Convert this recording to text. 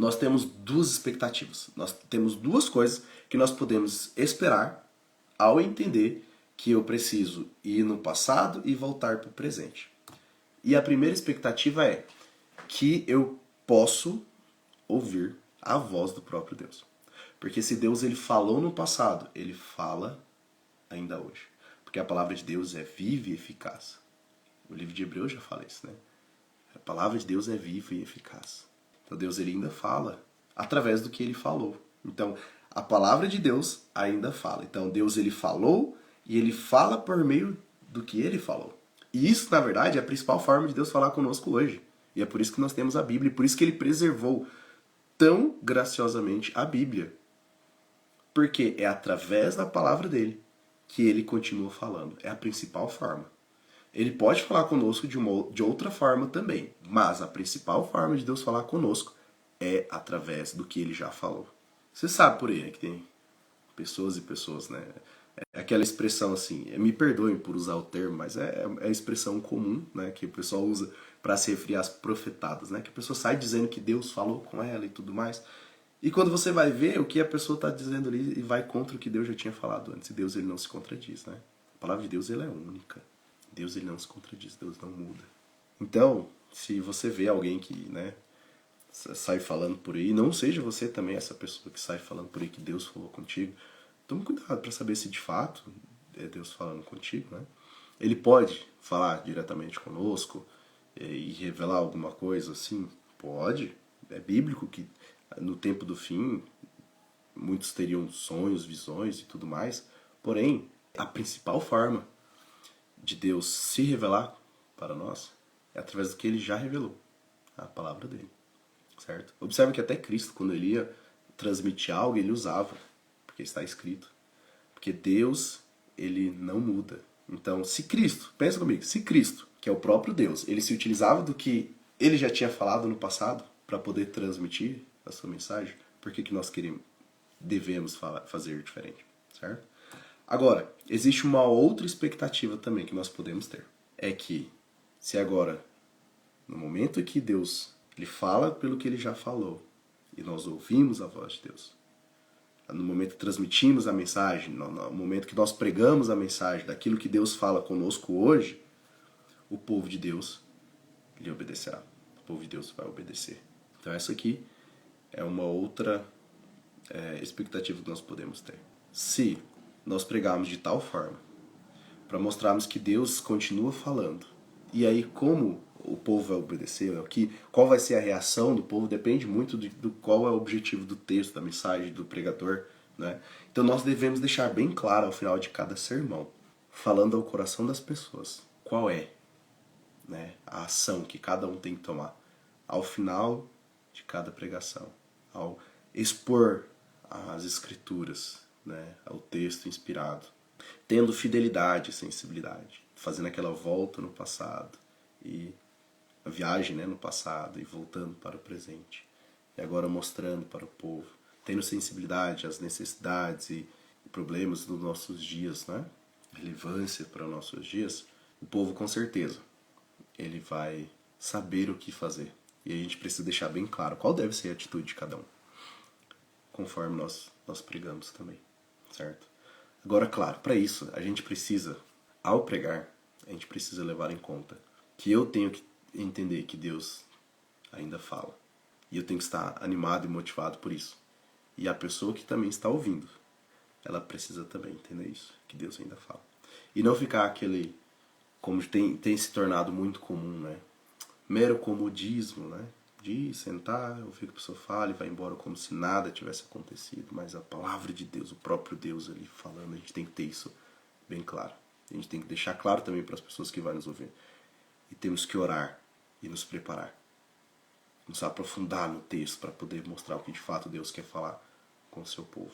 nós temos duas expectativas. Nós temos duas coisas que nós podemos esperar ao entender que eu preciso ir no passado e voltar para o presente. E a primeira expectativa é que eu posso ouvir a voz do próprio Deus. Porque se Deus ele falou no passado, ele fala ainda hoje. Porque a palavra de Deus é viva e eficaz. O livro de Hebreus já fala isso, né? A palavra de Deus é viva e eficaz. Então Deus ele ainda fala através do que ele falou. Então a palavra de Deus ainda fala. Então Deus ele falou e ele fala por meio do que ele falou. E isso, na verdade, é a principal forma de Deus falar conosco hoje. E é por isso que nós temos a Bíblia, e por isso que ele preservou tão graciosamente a Bíblia. Porque é através da palavra dele que ele continua falando. É a principal forma. Ele pode falar conosco de outra forma também, mas a principal forma de Deus falar conosco é através do que ele já falou. Você sabe por aí, né, que tem pessoas e pessoas, né? É aquela expressão assim, me perdoem por usar o termo, mas é a expressão comum, né, que o pessoal usa para se referir às profetadas, né? Que a pessoa sai dizendo que Deus falou com ela e tudo mais. E quando você vai ver o que a pessoa está dizendo ali e vai contra o que Deus já tinha falado antes, e Deus ele não se contradiz, né? A palavra de Deus ela é única. Deus ele não se contradiz, Deus não muda. Então, se você vê alguém que, né, sai falando por aí, não seja você também essa pessoa que sai falando por aí que Deus falou contigo. Tome cuidado para saber se de fato é Deus falando contigo, né? Ele pode falar diretamente conosco e revelar alguma coisa assim? Pode. É bíblico que no tempo do fim muitos teriam sonhos, visões e tudo mais. Porém, a principal forma de Deus se revelar para nós é através do que ele já revelou, a palavra dele, certo? Observe que até Cristo, quando ele ia transmitir algo, ele usava, porque está escrito. Porque Deus, ele não muda. Então, se Cristo, pensa comigo, se Cristo, que é o próprio Deus, ele se utilizava do que ele já tinha falado no passado para poder transmitir a sua mensagem, por que nós devemos fazer diferente, certo? Agora, existe uma outra expectativa também que nós podemos ter. É que, se agora, no momento em que Deus ele fala pelo que ele já falou, e nós ouvimos a voz de Deus, no momento que transmitimos a mensagem, no momento que nós pregamos a mensagem daquilo que Deus fala conosco hoje, o povo de Deus lhe obedecerá. O povo de Deus vai obedecer. Então essa aqui é uma outra expectativa que nós podemos ter. Se nós pregarmos de tal forma para mostrarmos que Deus continua falando, e aí como o povo vai obedecer, qual vai ser a reação do povo, depende muito do qual é o objetivo do texto, da mensagem, do pregador, né? Então nós devemos deixar bem claro ao final de cada sermão, falando ao coração das pessoas, qual é, né, a ação que cada um tem que tomar ao final de cada pregação, ao expor as escrituras, né, ao texto inspirado, tendo fidelidade e sensibilidade, fazendo aquela volta no passado e a viagem, né, no passado e voltando para o presente. E agora mostrando para o povo, tendo sensibilidade às necessidades e problemas dos nossos dias, né? Relevância para os nossos dias. O povo com certeza ele vai saber o que fazer. E a gente precisa deixar bem claro qual deve ser a atitude de cada um, conforme nós pregamos também, certo? Agora, claro, para isso a gente precisa, ao pregar, a gente precisa levar em conta que eu tenho que entender que Deus ainda fala. E eu tenho que estar animado e motivado por isso. E a pessoa que também está ouvindo, ela precisa também entender isso, que Deus ainda fala. E não ficar aquele, como tem se tornado muito comum, né? Mero comodismo, né? De sentar, ouvir o que a pessoa fala e vai embora como se nada tivesse acontecido. Mas a palavra de Deus, o próprio Deus ali falando, a gente tem que ter isso bem claro. A gente tem que deixar claro também para as pessoas que vão nos ouvir. E temos que orar e nos preparar. Nos aprofundar no texto para poder mostrar o que de fato Deus quer falar com o seu povo.